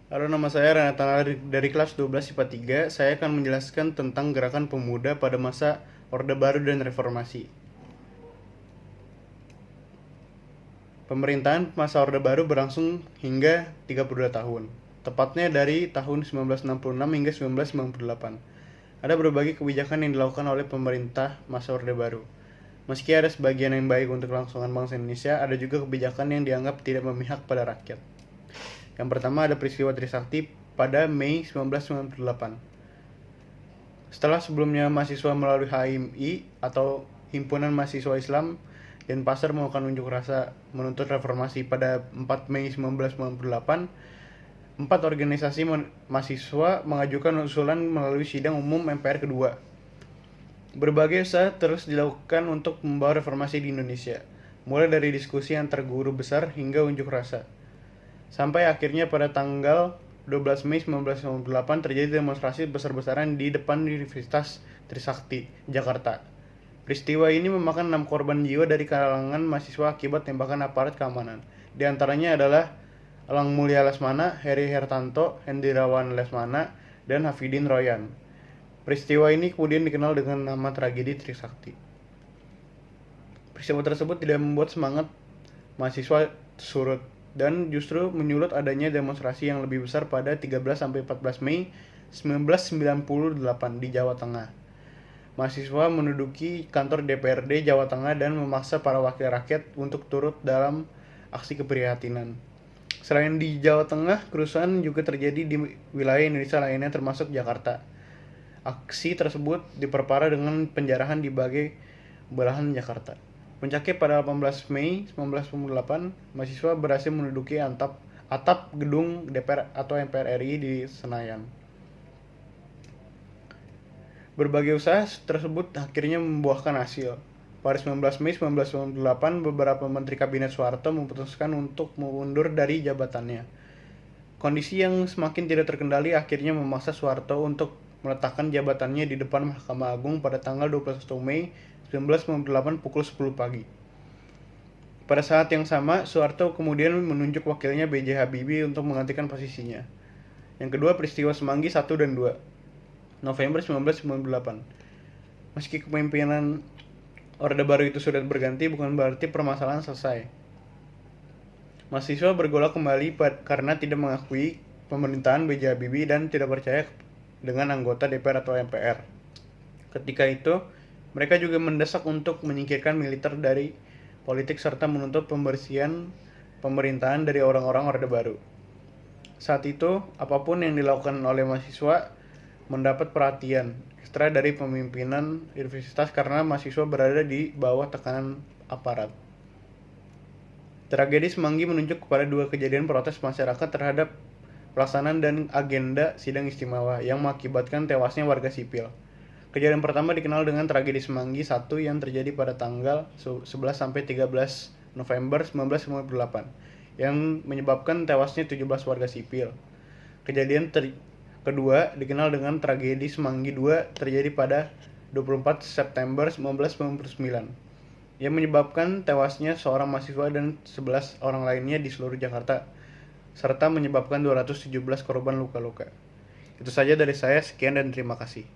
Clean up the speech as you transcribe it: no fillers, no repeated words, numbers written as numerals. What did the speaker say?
Halo, nama saya Renata dari kelas 12 IPA 3. Saya akan menjelaskan tentang gerakan pemuda pada masa Orde Baru dan Reformasi. Pemerintahan masa Orde Baru berlangsung hingga 32 tahun, tepatnya dari tahun 1966 hingga 1998. Ada berbagai kebijakan yang dilakukan oleh pemerintah masa Orde Baru. Meski ada sebagian yang baik untuk kelangsungan bangsa Indonesia, ada juga kebijakan yang dianggap tidak memihak pada rakyat. Yang pertama ada peristiwa Trisakti pada Mei 1998. Setelah sebelumnya mahasiswa melalui HMI atau Himpunan Mahasiswa Islam Denpasar melakukan unjuk rasa menuntut reformasi pada 4 Mei 1998, 4 organisasi mahasiswa mengajukan usulan melalui sidang umum MPR kedua. Berbagai usaha terus dilakukan untuk membawa reformasi di Indonesia, mulai dari diskusi antar guru besar hingga unjuk rasa. Sampai akhirnya pada tanggal 12 Mei 1998 terjadi demonstrasi besar-besaran di depan Universitas Trisakti, Jakarta. Peristiwa ini memakan 6 korban jiwa dari kalangan mahasiswa akibat tembakan aparat keamanan. Di antaranya adalah Elang Mulia Lesmana, Heri Hertanto, Hendirawan Lesmana, dan Hafidin Royan. Peristiwa ini kemudian dikenal dengan nama tragedi Trisakti. Peristiwa tersebut tidak membuat semangat mahasiswa surut dan justru menyulut adanya demonstrasi yang lebih besar pada 13-14 Mei 1998 di Jawa Tengah. Mahasiswa menduduki kantor DPRD Jawa Tengah dan memaksa para wakil rakyat untuk turut dalam aksi keprihatinan. Selain di Jawa Tengah, kerusuhan juga terjadi di wilayah Indonesia lainnya termasuk Jakarta. Aksi tersebut diperparah dengan penjarahan di berbagai belahan Jakarta. Puncaknya pada 18 Mei 1998, mahasiswa berhasil menduduki atap gedung DPR atau MPR RI di Senayan. Berbagai usaha tersebut akhirnya membuahkan hasil. Pada 19 Mei 1998, beberapa menteri kabinet Soeharto memutuskan untuk mundur dari jabatannya. Kondisi yang semakin tidak terkendali akhirnya memaksa Soeharto untuk meletakkan jabatannya di depan Mahkamah Agung pada tanggal 21 Mei 1998 pukul 10 pagi. Pada saat yang sama, Soeharto kemudian menunjuk wakilnya B.J. Habibie untuk menggantikan posisinya. Yang kedua, peristiwa Semanggi 1 dan 2, November 1998. Meski kepemimpinan Orde Baru itu sudah berganti, bukan berarti permasalahan selesai. Mahasiswa bergolak kembali karena tidak mengakui pemerintahan B.J. Habibie dan tidak percaya dengan anggota DPR atau MPR. Ketika itu, mereka juga mendesak untuk menyingkirkan militer dari politik serta menuntut pembersihan pemerintahan dari orang-orang Orde Baru. Saat itu, apapun yang dilakukan oleh mahasiswa mendapat perhatian ekstra dari pemimpinan universitas karena mahasiswa berada di bawah tekanan aparat. Tragedi Semanggi menunjuk kepada dua kejadian protes masyarakat terhadap pelaksanaan dan agenda sidang istimewa yang mengakibatkan tewasnya warga sipil. Kejadian pertama dikenal dengan tragedi Semanggi 1 yang terjadi pada tanggal 11 sampai 13 November 1998 yang menyebabkan tewasnya 17 warga sipil. Kejadian kedua dikenal dengan tragedi Semanggi 2 terjadi pada 24 September 1999 yang menyebabkan tewasnya seorang mahasiswa dan 11 orang lainnya di seluruh Jakarta serta menyebabkan 217 korban luka-luka. Itu saja dari saya, sekian dan terima kasih.